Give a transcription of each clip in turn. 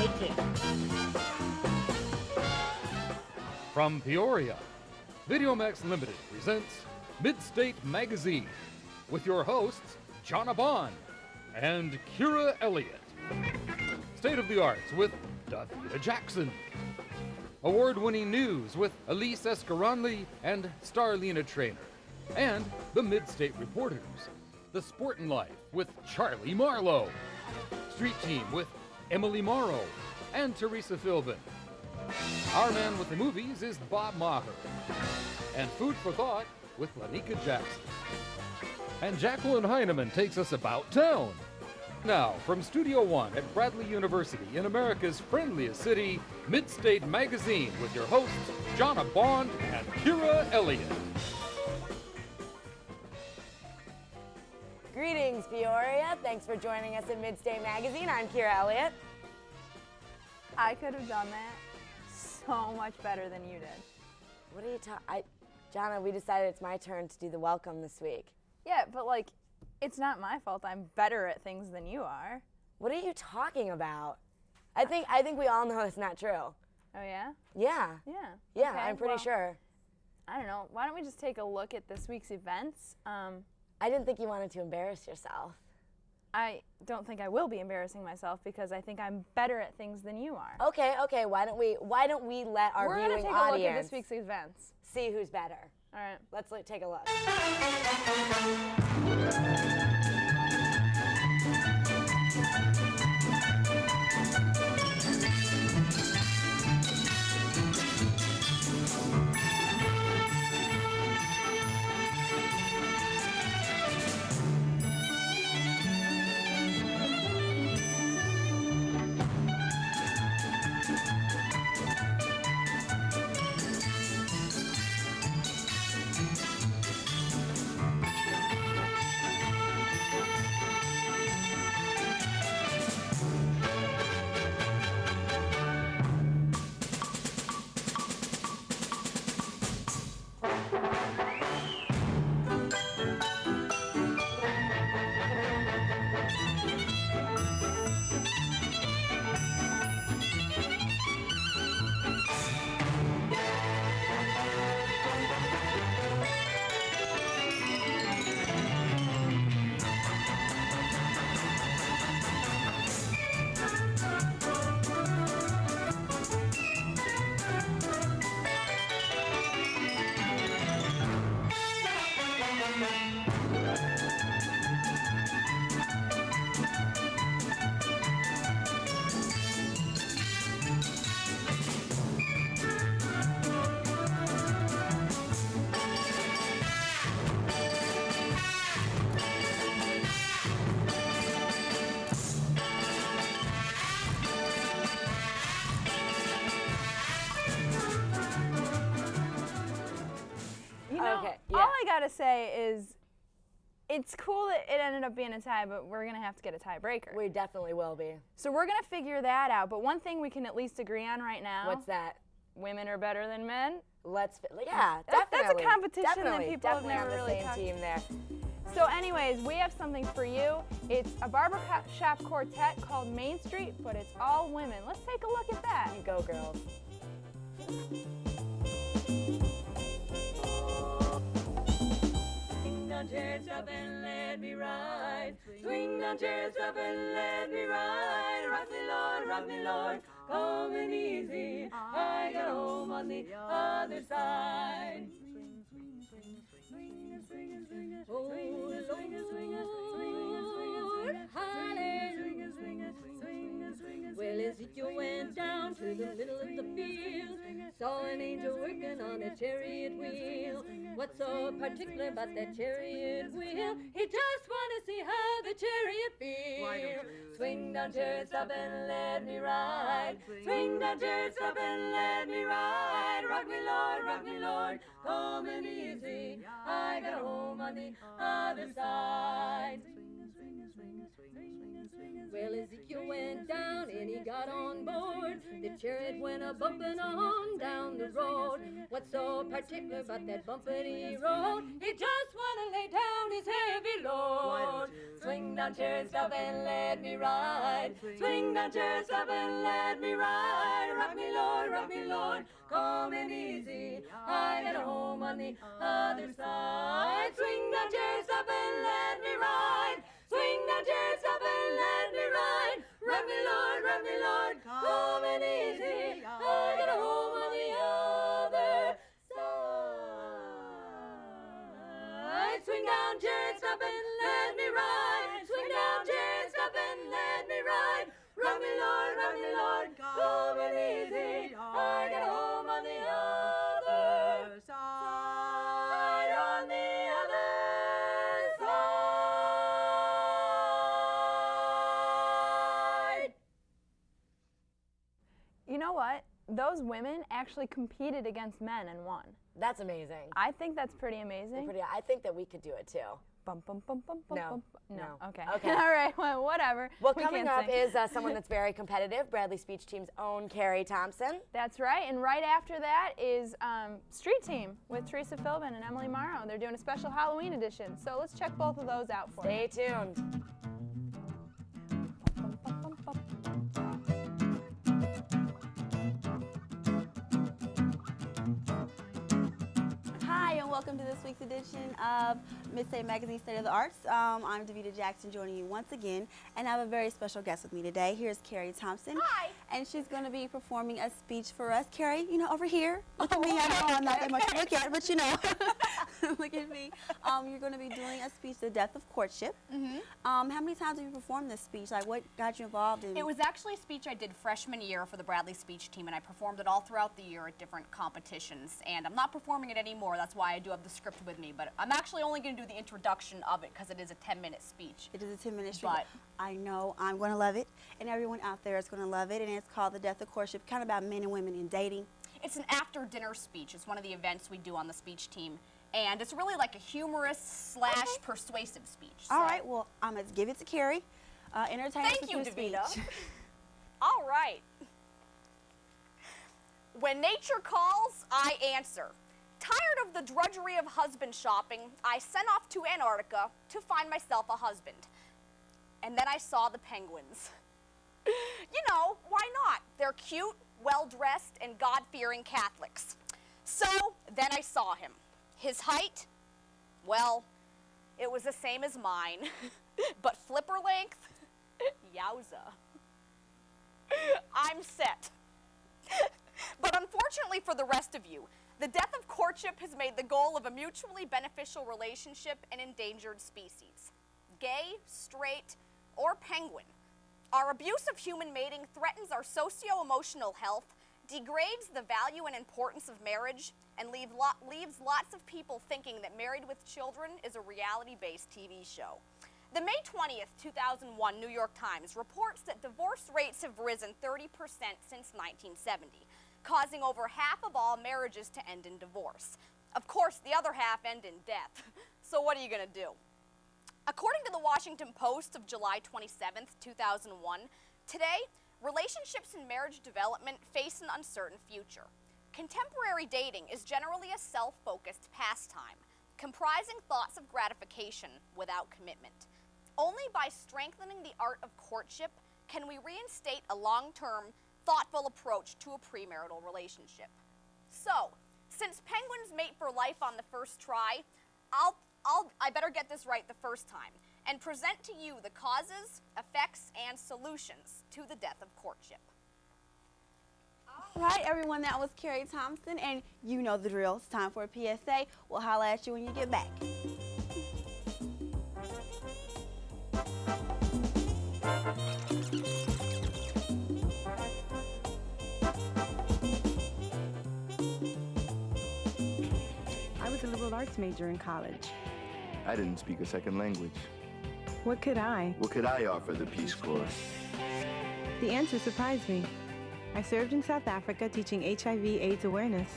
Take care. From Peoria, VideoMax Limited presents Midstate Magazine with your hosts, Jonna Bond and Kira Elliott. State of the Arts with Davida Jackson. Award-winning news with Elise Escaronli and Starlina Trainer. And the Midstate Reporters. The Sportin' Life with Charlie Marlowe. Street Team with Emily Morrow and Teresa Philbin. Our man with the movies is Bob Maher. And Food for Thought with Lanika Jackson. And Jacqueline Heineman takes us about town. Now, from Studio One at Bradley University in America's friendliest city, Midstate Magazine with your hosts, Jonna Bond and Kira Elliott. Greetings, Peoria. Thanks for joining us at Midstate Magazine. I'm Kira Elliott. I could have done that so much better than you did. What are you talking? Jonna, we decided it's my turn to do the welcome this week. Yeah, but like, it's not my fault. I'm better at things than you are. What are you talking about? I think we all know it's not true. Oh yeah? Yeah. Yeah. Yeah, Okay, I'm pretty sure. I don't know. Why don't we just take a look at this week's events? I didn't think you wanted to embarrass yourself. I don't think I will be embarrassing myself because I think I'm better at things than you are. Okay. Why don't we let our We're viewing gonna take audience a look at this week's events. see who's better? All right. Let's take a look. All I gotta say is, it's cool that it ended up being a tie, but we're gonna have to get a tiebreaker. We definitely will be. So we're gonna figure that out. But one thing we can at least agree on right now. What's that? Women are better than men. Yeah, That's definitely. a competition definitely, that people have definitely never on the really same talked. team there. So anyways, we have something for you. It's a barbershop quartet called Main Street, but it's all women. Let's take a look at that. You go, girls. Swing down, chairs up and let me ride. Swing down, chairs up and let me ride. Rock me, Lord, coming easy. I got home on the other side. Swing, swing, swing, oh, swing, swing, swing, well, Ezekiel went down to the middle of the field, saw an angel working on a chariot wheel. What's so particular about that chariot wheel? He just wanna see how the chariot feels. Swing down, chariot, stop and let me ride. Swing down, chariot, stop and let me ride. Rock me, Lord, coming easy. I got home on the other side. Swing, swing, swing, Well, Ezekiel went down and he got on board. The chariot went a-bumping on down the road. What's so particular about that bumpity road? He just wanna lay down his heavy load. Swing down, chariot, stop and let me ride. Swing down, chariot, stop and let me ride. Rock me, Lord, coming easy. I got a home on the other side. Swing down, chariot, stop and let me ride. Swing down, chariot, stop and let me ride. Rock me, Lord, coming easy. I got a home on the other side. Swing down, chariot, stop and let me ride. Swing down, chariot, stop and let me ride. Rock me, Lord, coming easy. I got a home on the other side. On the other side. You know what? Those women actually competed against men and won. That's amazing. I think that's pretty amazing. I think that we could do it too. Bum, bum, bum, bum, bum, No. bum. No. Okay. Okay. All right. Well, whatever. Well, We coming can't up sing. is someone that's very competitive, Bradley Speech Team's own Carrie Thompson. That's right. And right after that is Street Team with Teresa Philbin and Emily Morrow. They're doing a special Halloween edition. So let's check both of those out for Stay you. tuned. Hi, and welcome to this week's edition of Midstate Magazine State of the Arts. I'm Davita Jackson joining you once again, and I have a very special guest with me today. Here's Carrie Thompson. Hi. And she's going to be performing a speech for us. Carrie, you know, over here. Look at me. I know I'm not that much to look at, but you know. Look at me. You're going to be doing a speech, The Death of Courtship. How many times have you performed this speech? Like, what got you involved in It was actually a speech I did freshman year for the Bradley Speech Team, and I performed it all throughout the year at different competitions. And I'm not performing it anymore. That's why I do have the script with me. But I'm actually only going to do the introduction of it because it is a 10-minute speech. It is a 10-minute speech. But I know I'm going to love it, and everyone out there is going to love it. And it's called The Death of Courtship, kind of about men and women in dating. it's an after-dinner speech. It's one of the events we do on the speech team. And it's really like a humorous / persuasive speech. All right, well, I'm going to give it to Carrie. Entertain us Thank with you, your Davita. speech. All right. When nature calls, I answer. Tired of the drudgery of husband shopping, I sent off to Antarctica to find myself a husband. And then I saw the penguins. You know, why not? They're cute, well-dressed, and God-fearing Catholics. So then I saw him. His height, well, it was the same as mine. But flipper length, yowza. I'm set. But unfortunately for the rest of you, the death of courtship has made the goal of a mutually beneficial relationship an endangered species. Gay, straight, or penguin. Our abuse of human mating threatens our socio-emotional health, degrades the value and importance of marriage, and leaves lots of people thinking that Married with Children is a reality-based TV show. The May 20th, 2001 New York Times reports that divorce rates have risen 30% since 1970, causing over half of all marriages to end in divorce. Of course, the other half end in death. So what are you going to do? According to the Washington Post of July 27th, 2001, today, relationships and marriage development face an uncertain future. Contemporary dating is generally a self-focused pastime, comprising thoughts of gratification without commitment. Only by strengthening the art of courtship can we reinstate a long-term, thoughtful approach to a premarital relationship. So, since penguins mate for life on the first try, I better get this right the first time and present to you the causes, effects, and solutions to the death of courtship. All right, everyone, that was Carrie Thompson, and you know the drill. It's time for a PSA. We'll holler at you when you get back. I was a liberal arts major in college. I didn't speak a second language. What could I? What could I offer the Peace Corps? The answer surprised me. I served in South Africa teaching HIV/AIDS awareness.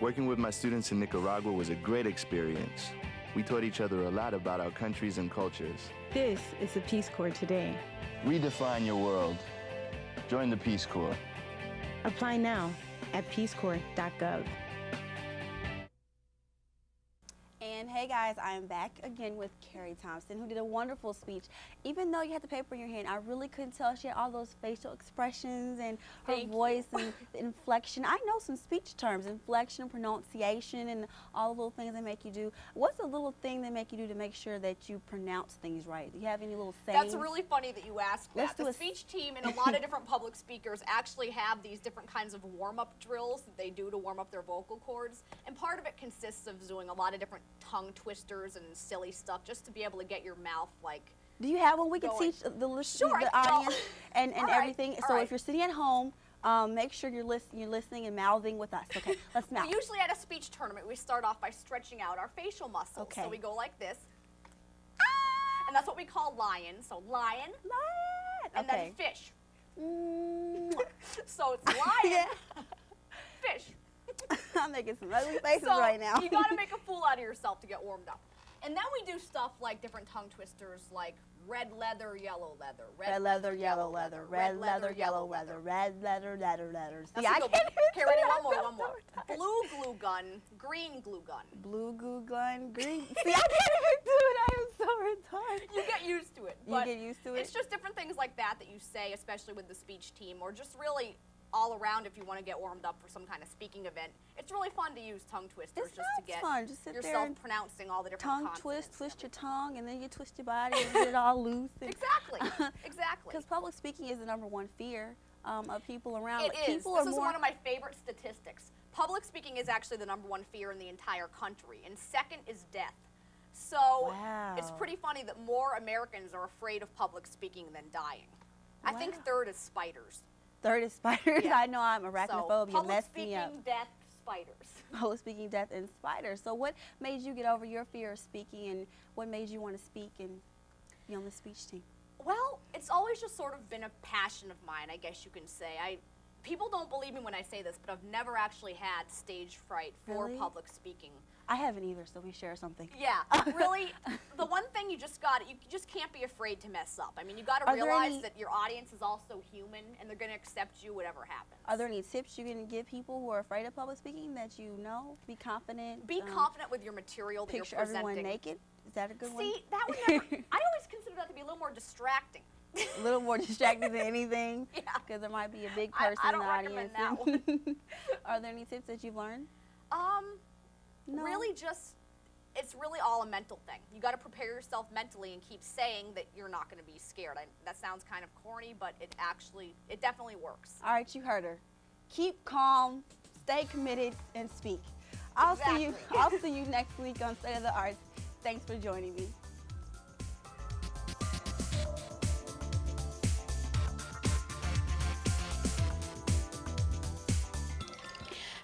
Working with my students in Nicaragua was a great experience. We taught each other a lot about our countries and cultures. This is the Peace Corps today. Redefine your world. Join the Peace Corps. Apply now at peacecorps.gov. And hey guys, I am back again with Carrie Thompson, who did a wonderful speech. Even though you had the paper in your hand, I really couldn't tell. She had all those facial expressions and her voice and the inflection. I know some speech terms, inflection, pronunciation, and all the little things they make you do. What's a little thing they make you do to make sure that you pronounce things right? Do you have any little sayings? That's really funny that you asked that. The speech team and a lot of different public speakers actually have these different kinds of warm-up drills that they do to warm up their vocal cords. And part of it consists of doing a lot of different tongue twisters and silly stuff just to be able to get your mouth like. Do you have one we can teach the audience and everything? So if you're sitting at home, make sure you're listening and mouthing with us. Okay, let's mouth. Usually at a speech tournament, we start off by stretching out our facial muscles. Okay. So we go like this. And that's what we call lion. So lion. Lion. And then fish. So it's lion, fish. I'm making some ugly faces right now. You got to make a fool out of yourself to get warmed up. And then we do stuff like different tongue twisters like red leather, yellow leather. Red leather, yellow leather. Red leather, yellow leather. Red leather, leather. See, I can't Carry one more. Blue glue gun, green glue gun. Blue glue gun, green. See, I can't even do it. I am so retarded. You get used to it. You get used to it? It's just different things like that that you say, especially with the speech team, or just really all around if you want to get warmed up for some kind of speaking event. It's really fun to use tongue twisters just to get yourself pronouncing all the different consonants. Twist your tongue, and then you twist your body and get it all loose. Exactly. Because public speaking is the #1 fear of people around. It is. This is one of my favorite statistics. Public speaking is actually the #1 fear in the entire country, and second is death. So it's pretty funny that more Americans are afraid of public speaking than dying. I think third is spiders. Third is spiders. Yeah. I know I'm arachnophobia. So, messed me up. public speaking, death, spiders. Public speaking, death, and spiders. So what made you get over your fear of speaking, and what made you want to speak and be on the speech team? Well, it's always just sort of been a passion of mine, I guess you can say. People don't believe me when I say this, but I've never actually had stage fright for public speaking. I haven't either, so we share something. Yeah, really, the one thing you just can't be afraid to mess up. I mean, you got to realize that your audience is also human, and they're going to accept you whatever happens. Are there any tips you can give people who are afraid of public speaking that you know? Be confident. Be confident with your material that you're presenting. Picture everyone naked. Is that a good one? See, that would never. I always consider that to be a little more distracting. A little more distracting than anything. Yeah. Because there might be a big person in the audience. I don't recommend that one. Are there any tips that you've learned? No. Really it's really all a mental thing. You got to prepare yourself mentally and keep saying that you're not going to be scared. That sounds kind of corny, but it definitely works. All right, you heard her. Keep calm, stay committed, and speak. I'll see you next week on State of the Arts. Thanks for joining me.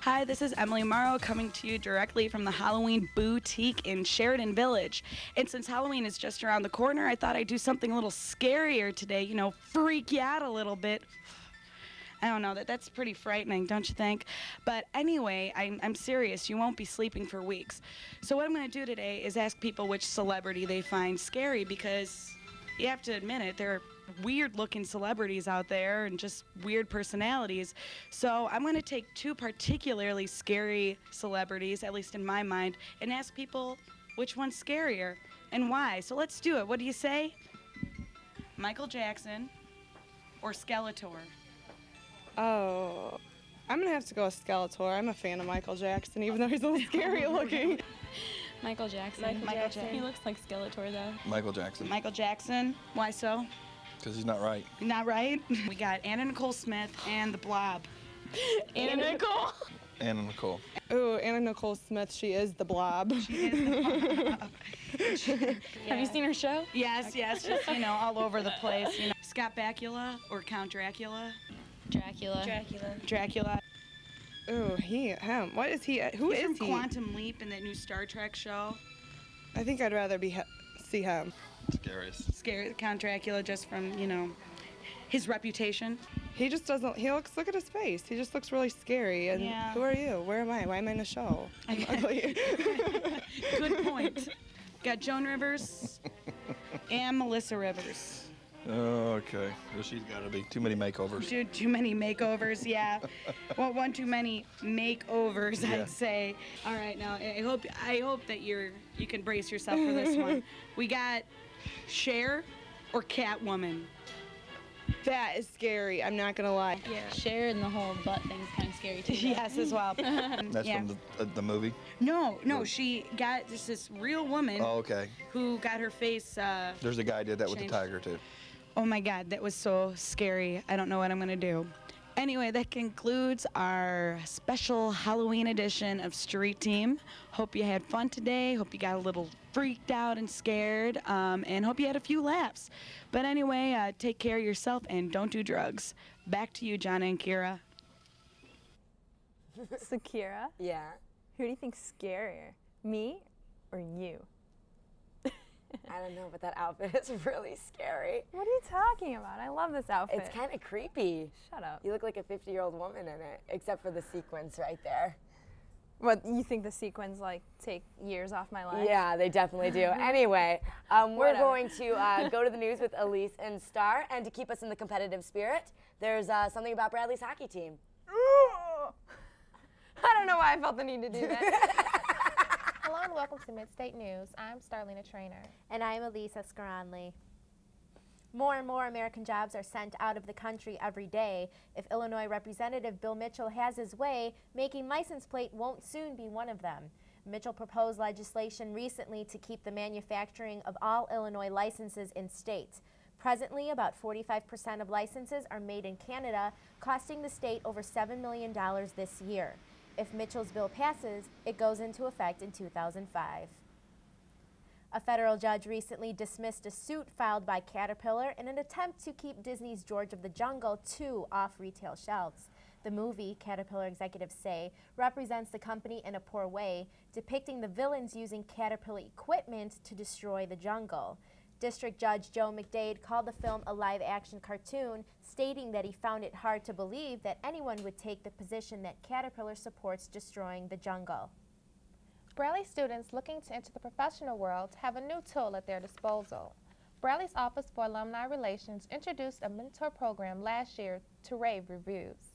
Hi, this is Emily Morrow coming to you directly from the Halloween Boutique in Sheridan Village. And since Halloween is just around the corner, I thought I'd do something a little scarier today, you know, freak you out a little bit. I don't know, that's pretty frightening, don't you think? But anyway, I'm serious. You won't be sleeping for weeks. So what I'm going to do today is ask people which celebrity they find scary, because you have to admit it, there are weird-looking celebrities out there and just weird personalities. So I'm going to take two particularly scary celebrities, at least in my mind, and ask people which one's scarier and why. So let's do it. What do you say? Michael Jackson or Skeletor? Oh, I'm going to have to go with Skeletor. I'm a fan of Michael Jackson, even though he's a little scary looking. Michael Jackson. Michael Jackson. He looks like Skeletor, though. Michael Jackson. Michael Jackson. Why so? Because he's not right. Not right? We got Anna Nicole Smith and the Blob. Anna Nicole? Anna Nicole. Ooh, Anna Nicole Smith, she is the Blob. She is the Blob. Have you seen her show? Yes, yes, just, you know, all over the place. You know, Scott Bakula or Count Dracula? Dracula. Dracula. Ooh, him. What is he? Who He's is from he? Quantum Leap in that new Star Trek show. I think I'd rather see him. Scariest. Scary Count Dracula, just from, you know, his reputation. He just doesn't. Look at his face. He just looks really scary. And who are you? Where am I? Why am I in a show? I'm ugly. Good point. Got Joan Rivers and Melissa Rivers. Oh, okay. Well, she's got to be. Too many makeovers. Too many makeovers, yeah. Well, one too many makeovers, Yeah. I'd say. All right, now I hope that you can brace yourself for this one. We got Cher or Catwoman. That is scary. I'm not gonna lie. Yeah. Cher and the whole butt thing's kind of scary too. Yes, as well. That's yeah. from the movie? No, she got just this real woman. Oh, okay. Who got her face. There's a guy who did that with the changed. tiger, too. Oh my God, that was so scary. I don't know what I'm gonna do. Anyway, that concludes our special Halloween edition of Street Team. Hope you had fun today. Hope you got a little freaked out and scared, and hope you had a few laughs. But anyway, take care of yourself and don't do drugs. Back to you, Jonna and Kira. So Kira, Yeah. who do you think's scarier, me or you? I don't know, but that outfit is really scary. What are you talking about? I love this outfit. It's kind of creepy. Shut up. You look like a 50-year-old woman in it, except for the sequins right there. What, you think the sequins like take years off my life? Yeah, they definitely do. Anyway, we're Whatever. going to go to the news with Elise and Star, and to keep us in the competitive spirit, there's something about Bradley's hockey team. I don't know why I felt the need to do that. Hello and welcome to Midstate News. I'm Starlina Trainer. And I'm Elise Escaronli. More and more American jobs are sent out of the country every day. If Illinois Representative Bill Mitchell has his way, making license plate won't soon be one of them. Mitchell proposed legislation recently to keep the manufacturing of all Illinois licenses in state. Presently, about 45% of licenses are made in Canada, costing the state over $7 million this year. If Mitchell's bill passes, it goes into effect in 2005. A federal judge recently dismissed a suit filed by Caterpillar in an attempt to keep Disney's George of the Jungle 2 off retail shelves. The movie, Caterpillar executives say, represents the company in a poor way, depicting the villains using Caterpillar equipment to destroy the jungle. District Judge Joe McDade called the film a live-action cartoon, stating that he found it hard to believe that anyone would take the position that Caterpillar supports destroying the jungle. Bradley students looking to enter the professional world have a new tool at their disposal. Bradley's Office for Alumni Relations introduced a mentor program last year to rave reviews.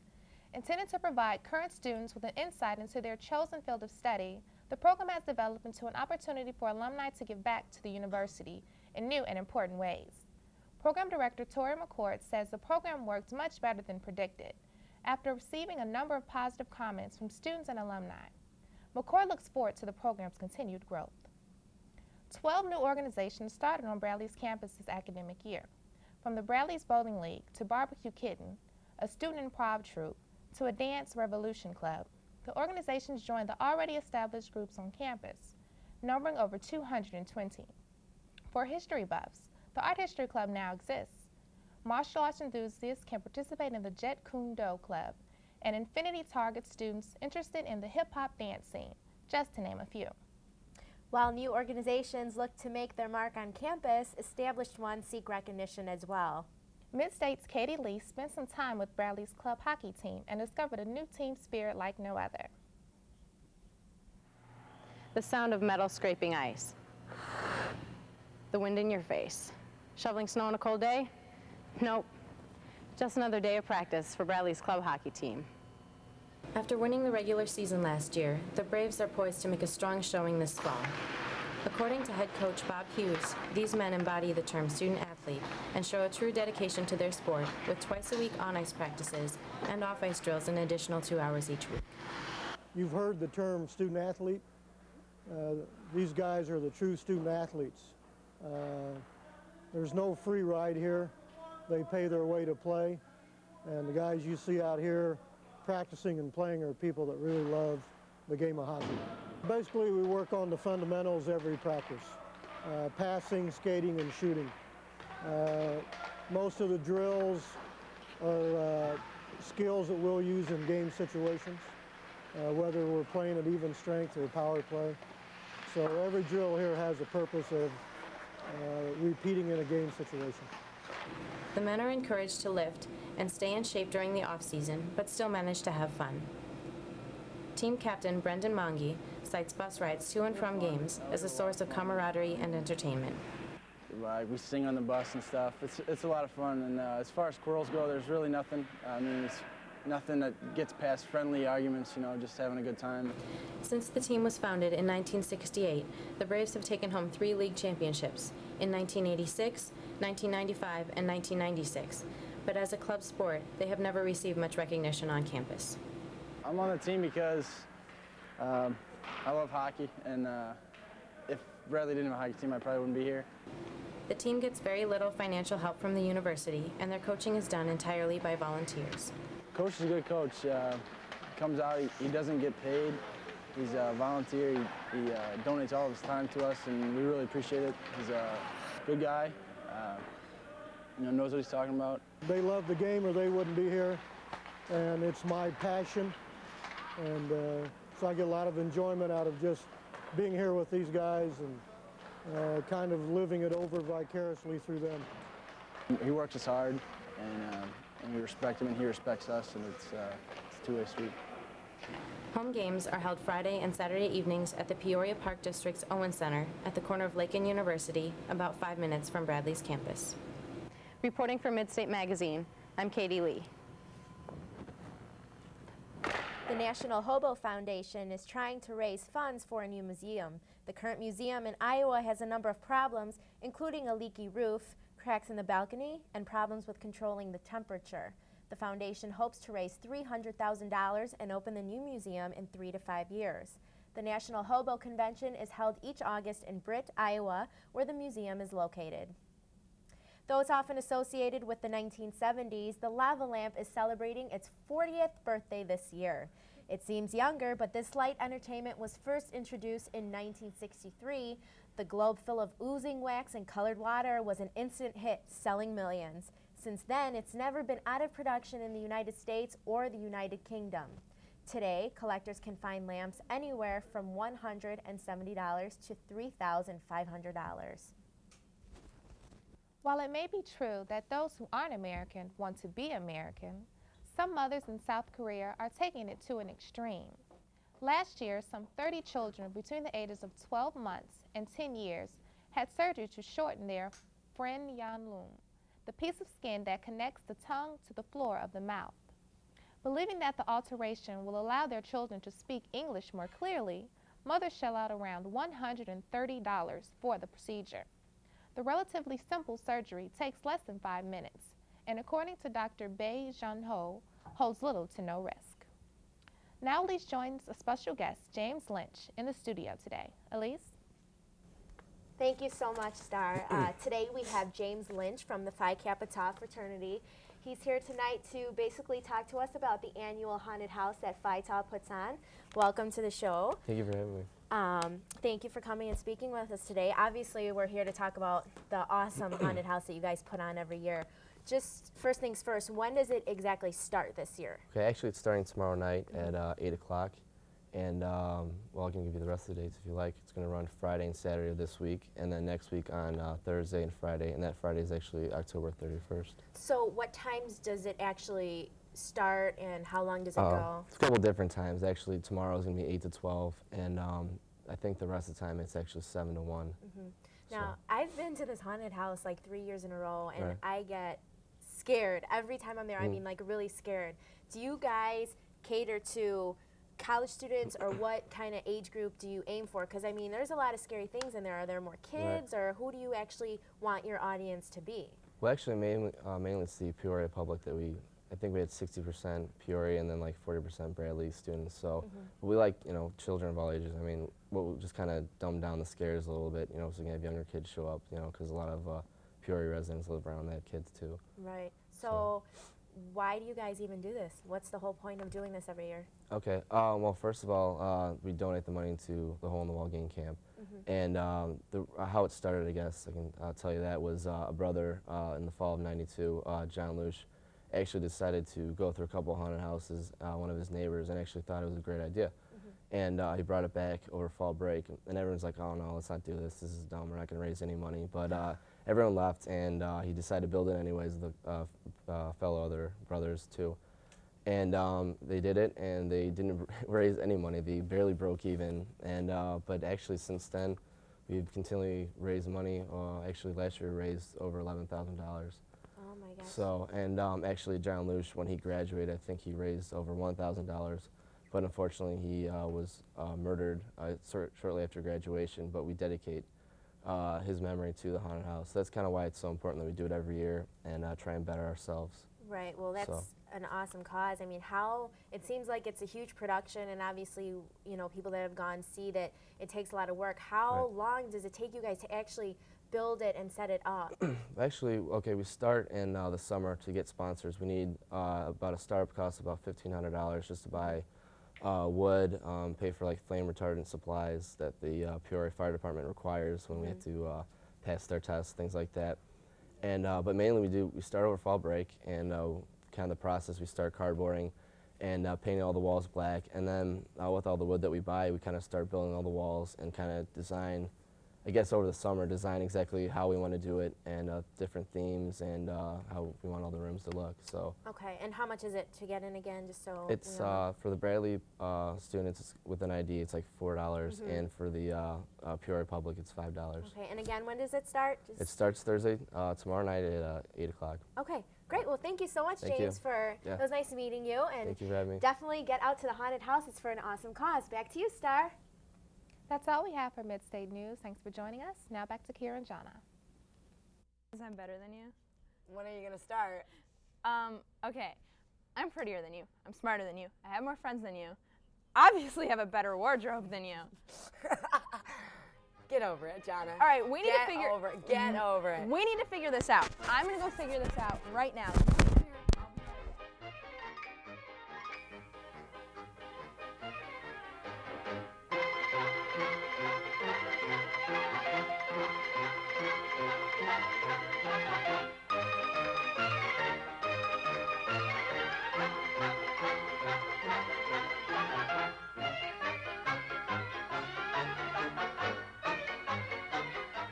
Intended to provide current students with an insight into their chosen field of study, the program has developed into an opportunity for alumni to give back to the university in new and important ways. Program Director Tori McCord says the program worked much better than predicted, after receiving a number of positive comments from students and alumni. McCord looks forward to the program's continued growth. 12 new organizations started on Bradley's campus this academic year, from the Bradley's Bowling League to Barbecue Kitten, a student improv troupe, to a dance revolution club. The organizations joined the already established groups on campus, numbering over 220. For history buffs, the Art History Club now exists. Martial arts enthusiasts can participate in the Jet Kune Do Club, and Infinity targets students interested in the hip-hop dance scene, just to name a few. While new organizations look to make their mark on campus, established ones seek recognition as well. Midstate's Katie Lee spent some time with Bradley's club hockey team and discovered a new team spirit like no other. The sound of metal scraping ice. The wind in your face. Shoveling snow on a cold day? Nope. Just another day of practice for Bradley's club hockey team. After winning the regular season last year, the Braves are poised to make a strong showing this fall. According to head coach Bob Hughes, these men embody the term student-athlete and show a true dedication to their sport with twice-a-week on-ice practices and off-ice drills an additional 2 hours each week. You've heard the term student-athlete. These guys are the true student-athletes. There's no free ride here. They pay their way to play, and the guys you see out here practicing and playing are people that really love the game of hockey. Basically, we work on the fundamentals every practice, passing, skating, and shooting. Most of the drills are skills that we'll use in game situations, whether we're playing at even strength or power play. So every drill here has a purpose of repeating in a game situation. The men are encouraged to lift and stay in shape during the off-season, but still manage to have fun. Team captain Brendan Monge cites bus rides to and from games as a source of camaraderie and entertainment. We sing on the bus and stuff. It's a lot of fun, and as far as squirrels go, there's really nothing. I mean, it's nothing that gets past friendly arguments, you know, just having a good time. Since the team was founded in 1968, the Braves have taken home 3 league championships in 1986, 1995, and 1996. But as a club sport, they have never received much recognition on campus. I'm on the team because I love hockey, and if Bradley didn't have a hockey team, I probably wouldn't be here. The team gets very little financial help from the university, and their coaching is done entirely by volunteers. Coach is a good coach. He comes out, he doesn't get paid. He's a volunteer. He donates all of his time to us, and we really appreciate it. He's a good guy, you know, knows what he's talking about. They love the game or they wouldn't be here, and it's my passion. And so I get a lot of enjoyment out of just being here with these guys and kind of living it over vicariously through them. He works us hard, and we respect him, and he respects us, and it's a two-way street. Home games are held Friday and Saturday evenings at the Peoria Park District's Owen Center at the corner of Lake and University, about 5 minutes from Bradley's campus. Reporting for Midstate Magazine, I'm Katie Lee. The National Hobo Foundation is trying to raise funds for a new museum. The current museum in Iowa has a number of problems, including a leaky roof, cracks in the balcony, and problems with controlling the temperature. The foundation hopes to raise $300,000 and open the new museum in 3 to 5 years. The National Hobo Convention is held each August in Britt, Iowa, where the museum is located. Though it's often associated with the 1970s, the lava lamp is celebrating its 40th birthday this year. It seems younger, but this light entertainment was first introduced in 1963. The globe full of oozing wax and colored water was an instant hit, selling millions. Since then, it's never been out of production in the United States or the United Kingdom. Today, collectors can find lamps anywhere from $170 to $3,500. While it may be true that those who aren't American want to be American, some mothers in South Korea are taking it to an extreme. Last year, some 30 children between the ages of 12 months and 10 years had surgery to shorten their frenyanlung, the piece of skin that connects the tongue to the floor of the mouth. Believing that the alteration will allow their children to speak English more clearly, mothers shell out around $130 for the procedure. The relatively simple surgery takes less than 5 minutes, and according to Dr. Bae Jun-ho, holds little to no risk. Now Elise joins a special guest, James Lynch, in the studio today. Elise? Thank you so much, Star. Today we have James Lynch from the Phi Kappa Tau fraternity. He's here tonight to basically talk to us about the annual haunted house that Phi Tau puts on. Welcome to the show. Thank you for having me. Thank you for coming and speaking with us today. Obviously, we're here to talk about the awesome haunted house that you guys put on every year. Just first things first, when does it exactly start this year? Okay, actually it's starting tomorrow night at 8 o'clock. And, well, I can give you the rest of the dates if you like. It's going to run Friday and Saturday of this week, and then next week on Thursday and Friday, and that Friday is actually October 31st. So what times does it actually start, and how long does it go? It's a couple different times. Actually, tomorrow is going to be 8 to 12, and I think the rest of the time it's actually 7 to 1. Now, I've been to this haunted house like 3 years in a row, and Right. I get scared every time I'm there. I mean, like really scared. Do you guys cater to college students, or what kind of age group do you aim for? Because I mean, there's a lot of scary things in there. Are there more kids, or who do you actually want your audience to be? Well, actually, mainly it's the Peoria public that I think we had 60% Peoria and then like 40% Bradley students. So we like, you know, children of all ages. I mean, we'll just kind of dumb down the scares a little bit, you know, so we can have younger kids show up, you know, because a lot of Peoria residents live around that kids too. Right. So why do you guys even do this? What's the whole point of doing this every year? Okay. Well, first of all, we donate the money to the Hole in the Wall Game Camp. And how it started, I guess, I can tell you that, was a brother in the fall of '92, John Lush, actually decided to go through a couple haunted houses, one of his neighbors, and actually thought it was a great idea. And he brought it back over fall break, and everyone's like, oh no, let's not do this, this is dumb, we're not going to raise any money. But everyone left, and he decided to build it anyways with fellow other brothers too. And they did it, and they didn't raise any money. They barely broke even. And but actually, since then, we've continually raised money. Actually, last year we raised over $11,000. Oh my gosh. So, and actually, John Lush, when he graduated, I think he raised over $1,000. But unfortunately, he was murdered shortly after graduation. But we dedicate his memory to the haunted house. That's kind of why it's so important that we do it every year and try and better ourselves. Right. Well, that's an awesome cause. I mean, it seems like it's a huge production, and obviously, you know, people that have gone see that it takes a lot of work. How long does it take you guys to actually build it and set it up? Actually, okay, we start in the summer to get sponsors. We need about a startup cost of about $1,500 just to buy wood, pay for like flame retardant supplies that the Peoria Fire Department requires when we have to pass their tests, things like that. And but mainly we start over fall break, and kind of the process, we start cardboarding and painting all the walls black, and then with all the wood that we buy, we kind of start building all the walls and kind of design, I guess over the summer, design exactly how we want to do it and different themes and how we want all the rooms to look. So. Okay, and how much is it to get in again, just so It's for the Bradley students with an ID, it's like $4, and for the Peoria public, it's $5. Okay, and again, when does it start? It starts Thursday, tomorrow night at 8 o'clock. Okay, great. Well, thank you so much, Thank James, you. for it was nice meeting you, and Thank you for having me. definitely get out to the haunted house. It's for an awesome cause. Back to you, Star. That's all we have for Midstate News. Thanks for joining us. Now back to Kira and Jana. I'm better than you. When are you going to start? Okay. I'm prettier than you. I'm smarter than you. I have more friends than you. Obviously have a better wardrobe than you. Get over it, Jana. All right, we need to figure Get over it. Get over it. We need to figure this out. I'm going to go figure this out right now.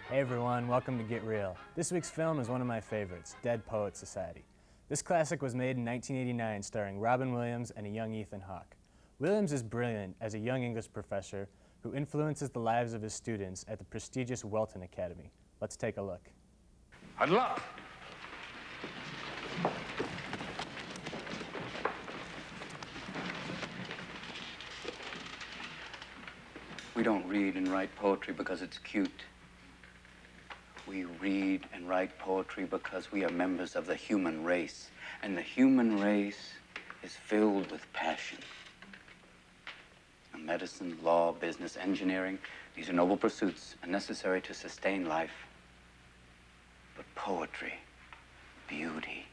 Hey everyone, welcome to Get Real. This week's film is one of my favorites, Dead Poets Society. This classic was made in 1989 starring Robin Williams and a young Ethan Hawke. Williams is brilliant as a young English professor who influences the lives of his students at the prestigious Welton Academy. Let's take a look. Hard luck. We don't read and write poetry because it's cute. We read and write poetry because we are members of the human race, and the human race is filled with passion. Medicine, law, business, engineering, these are noble pursuits and necessary to sustain life. But poetry, beauty,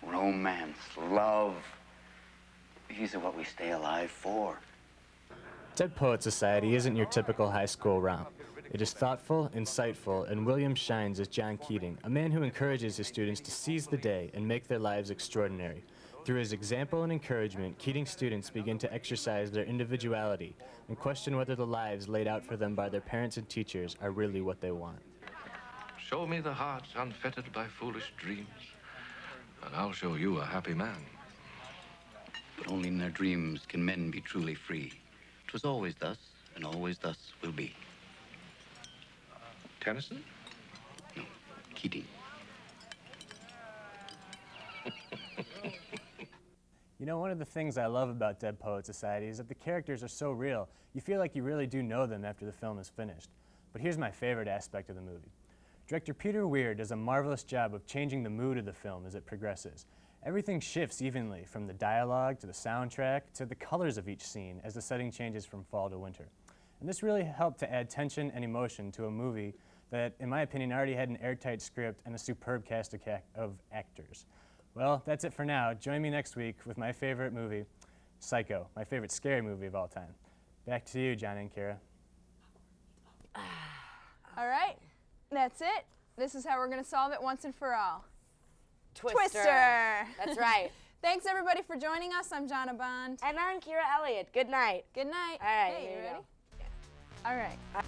romance, love, these are what we stay alive for. Dead Poets Society isn't your typical high school romp. It is thoughtful, insightful, and Williams shines as John Keating, a man who encourages his students to seize the day and make their lives extraordinary. Through his example and encouragement, Keating's students begin to exercise their individuality and question whether the lives laid out for them by their parents and teachers are really what they want. Show me the heart unfettered by foolish dreams, and I'll show you a happy man. But only in their dreams can men be truly free. 'Twas always thus, and always thus will be. Tennyson? No, Keating. You know, one of the things I love about Dead Poets Society is that the characters are so real. You feel like you really do know them after the film is finished. But here's my favorite aspect of the movie. Director Peter Weir does a marvelous job of changing the mood of the film as it progresses. Everything shifts evenly, from the dialogue to the soundtrack to the colors of each scene as the setting changes from fall to winter. And this really helped to add tension and emotion to a movie that, in my opinion, already had an airtight script and a superb cast of actors. Well, that's it for now. Join me next week with my favorite movie, Psycho, my favorite scary movie of all time. Back to you, John and Kira. All right, that's it. This is how we're going to solve it once and for all. Twister. That's right. Thanks, everybody, for joining us. I'm Jana Bond. And I'm Kira Elliott. Good night. Good night. All right, hey, here you you ready? go. All right.